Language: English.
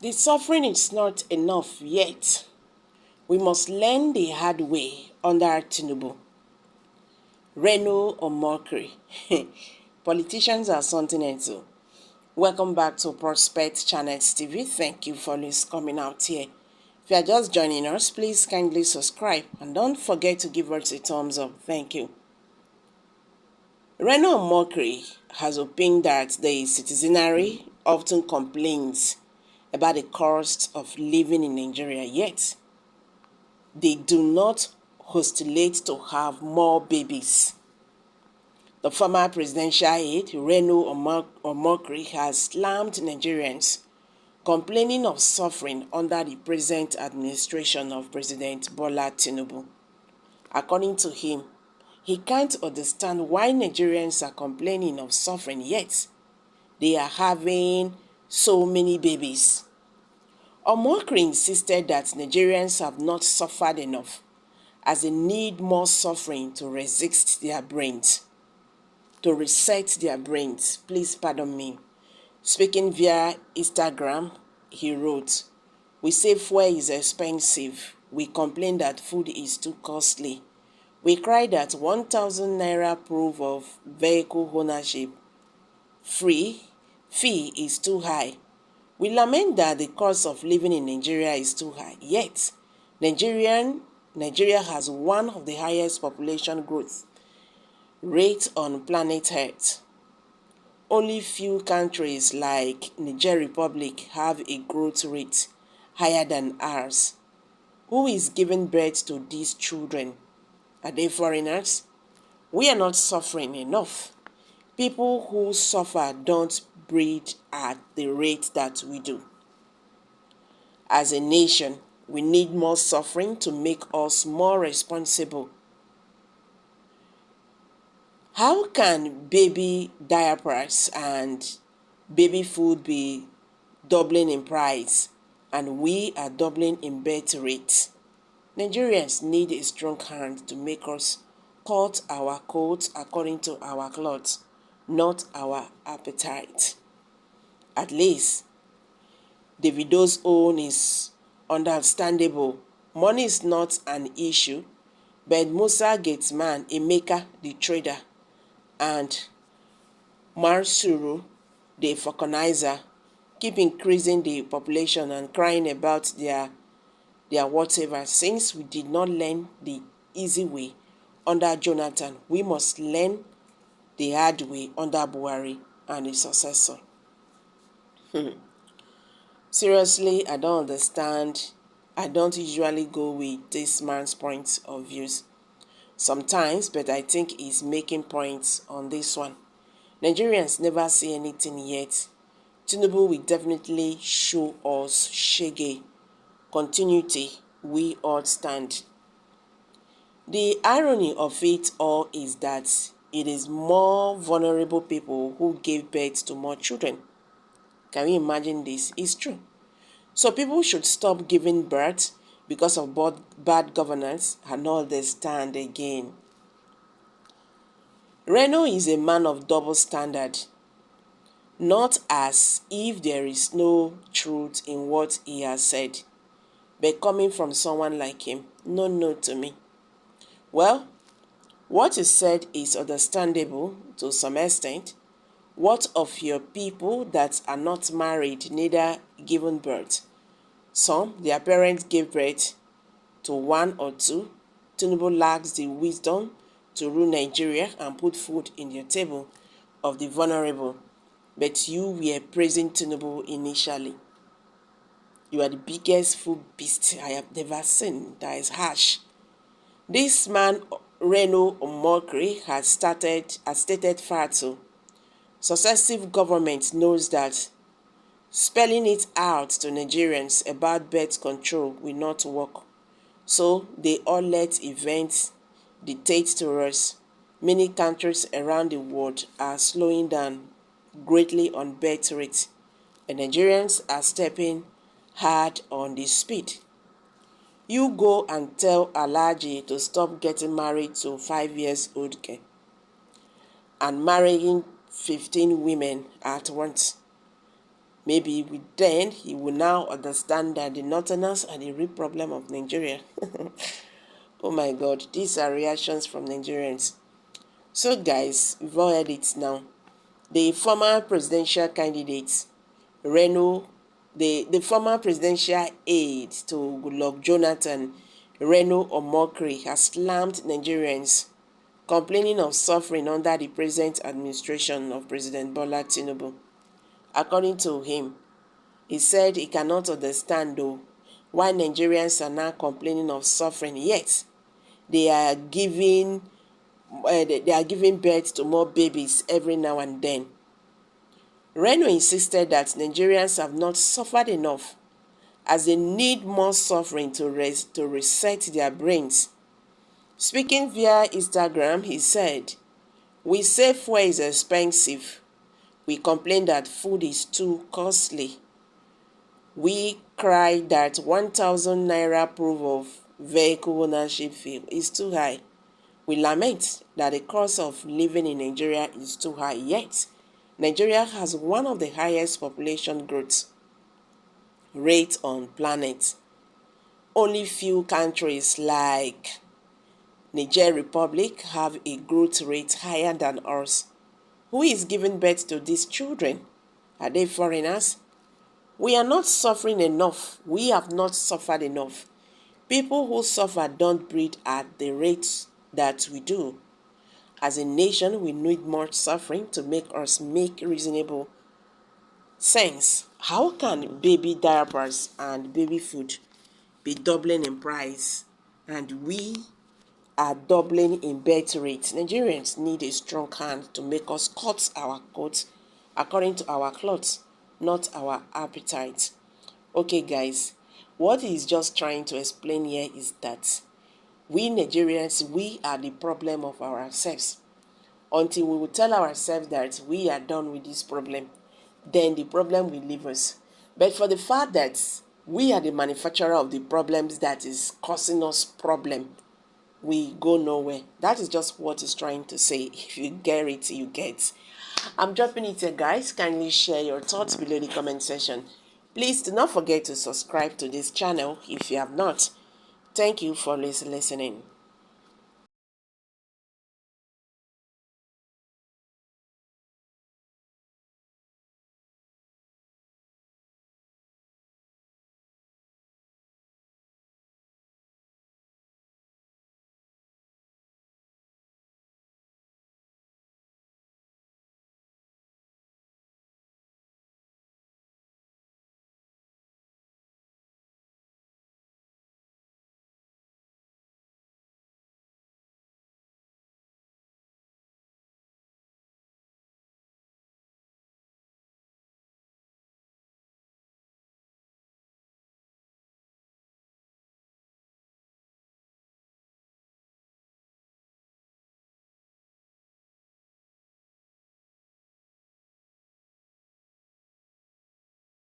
The suffering is not enough yet. We must learn the hard way under Tinubu. Reno or mockery. Politicians are something else. Welcome back to Prospect Channels TV. Thank you for always coming out here. If you are just joining us, please kindly subscribe and don't forget to give us a thumbs up. Thank you. Reno or mockery has opined that the citizenry often complains about the cost of living in Nigeria, yet they do not hostilate to have more babies. The former presidential aide, Reno Omokri, has slammed Nigerians, complaining of suffering under the present administration of President Bola Tinubu. According to him, he can't understand why Nigerians are complaining of suffering, yet they are having so many babies. Omokri insisted that Nigerians have not suffered enough, as they need more suffering to resist their brains. To reset their brains. Please pardon me. Speaking via Instagram, he wrote, "We say fuel is expensive. We complain that food is too costly. We cry that 1,000 naira proof of vehicle ownership fee is too high. We lament that the cost of living in Nigeria is too high. Yet, Nigeria has one of the highest population growth rate on planet Earth. Only few countries like Niger Republic have a growth rate higher than ours. Who is giving birth to these children? Are they foreigners? We are not suffering enough. People who suffer don't breed at the rate that we do. As a nation, we need more suffering to make us more responsible. How can baby diapers and baby food be doubling in price and we are doubling in birth rates? Nigerians need a strong hand to make us cut our coats according to our clothes, not our appetite. At least, Davido's own is understandable. Money is not an issue, but Musa Gatesman, Emeka the trader, and Marsuru the vulcanizer keep increasing the population and crying about their whatever. Since we did not learn the easy way under Jonathan, we must learn the hard way under Buhari and his successor. Seriously, I don't understand. I don't usually go with this man's points of views sometimes, but I think he's making points on this one. Nigerians never see anything yet. Tinubu will definitely show us shege. Continuity, we all stand. The irony of it all is that it is more vulnerable people who gave birth to more children. Can you imagine this? It's true. So people should stop giving birth because of bad governance and understand again. Reno is a man of double standard. Not as if there is no truth in what he has said, but coming from someone like him, no to me. Well, what is said is understandable to some extent. What of your people that are not married, neither given birth? Some, their parents gave birth to one or two. Tinubu lacks the wisdom to rule Nigeria and put food in your table of the vulnerable. But you were praising Tinubu initially. You are the biggest food beast I have never seen. That is harsh. This man, Reno Omokri, has stated far too. Successive government knows that spelling it out to Nigerians about birth control will not work. So they all let events dictate to us. Many countries around the world are slowing down greatly on birth rate, and Nigerians are stepping hard on the speed. You go and tell Alhaji to stop getting married to 5 years old girl and marrying 15 women at once. Maybe then he will now understand that the northerners are the real problem of Nigeria. Oh my God, these are reactions from Nigerians. So guys, we've all heard it now. The former presidential candidate, Reno, the former presidential aide to Goodluck Jonathan, Reno Omokri, has slammed Nigerians, complaining of suffering under the present administration of President Bola Tinubu. According to him, he said he cannot understand though why Nigerians are now complaining of suffering, yet they are giving birth to more babies every now and then. Reno insisted that Nigerians have not suffered enough, as they need more suffering to reset their brains. Speaking via Instagram, he said, "We say fuel is expensive. We complain that food is too costly. We cry that 1,000 naira proof of vehicle ownership fee is too high. We lament that the cost of living in Nigeria is too high, yet Nigeria has one of the highest population growth rates on planet. Only few countries like Niger Republic have a growth rate higher than ours. Who is giving birth to these children? Are they foreigners? We are not suffering enough. We have not suffered enough. People who suffer don't breed at the rates that we do. As a nation, we need more suffering to make us make reasonable sense. How can baby diapers and baby food be doubling in price and we are doubling in birth rates? Nigerians need a strong hand to make us cut our coats according to our clothes, not our appetite. Okay, guys, what he's just trying to explain here is that we Nigerians, we are the problem of ourselves. Until we will tell ourselves that we are done with this problem, then the problem will leave us. But for the fact that we are the manufacturer of the problems that is causing us problem, we go nowhere. That is just what he's trying to say. If you get it, you get. I'm dropping it here, guys. Kindly share your thoughts below the comment section. Please do not forget to subscribe to this channel if you have not. Thank you for listening.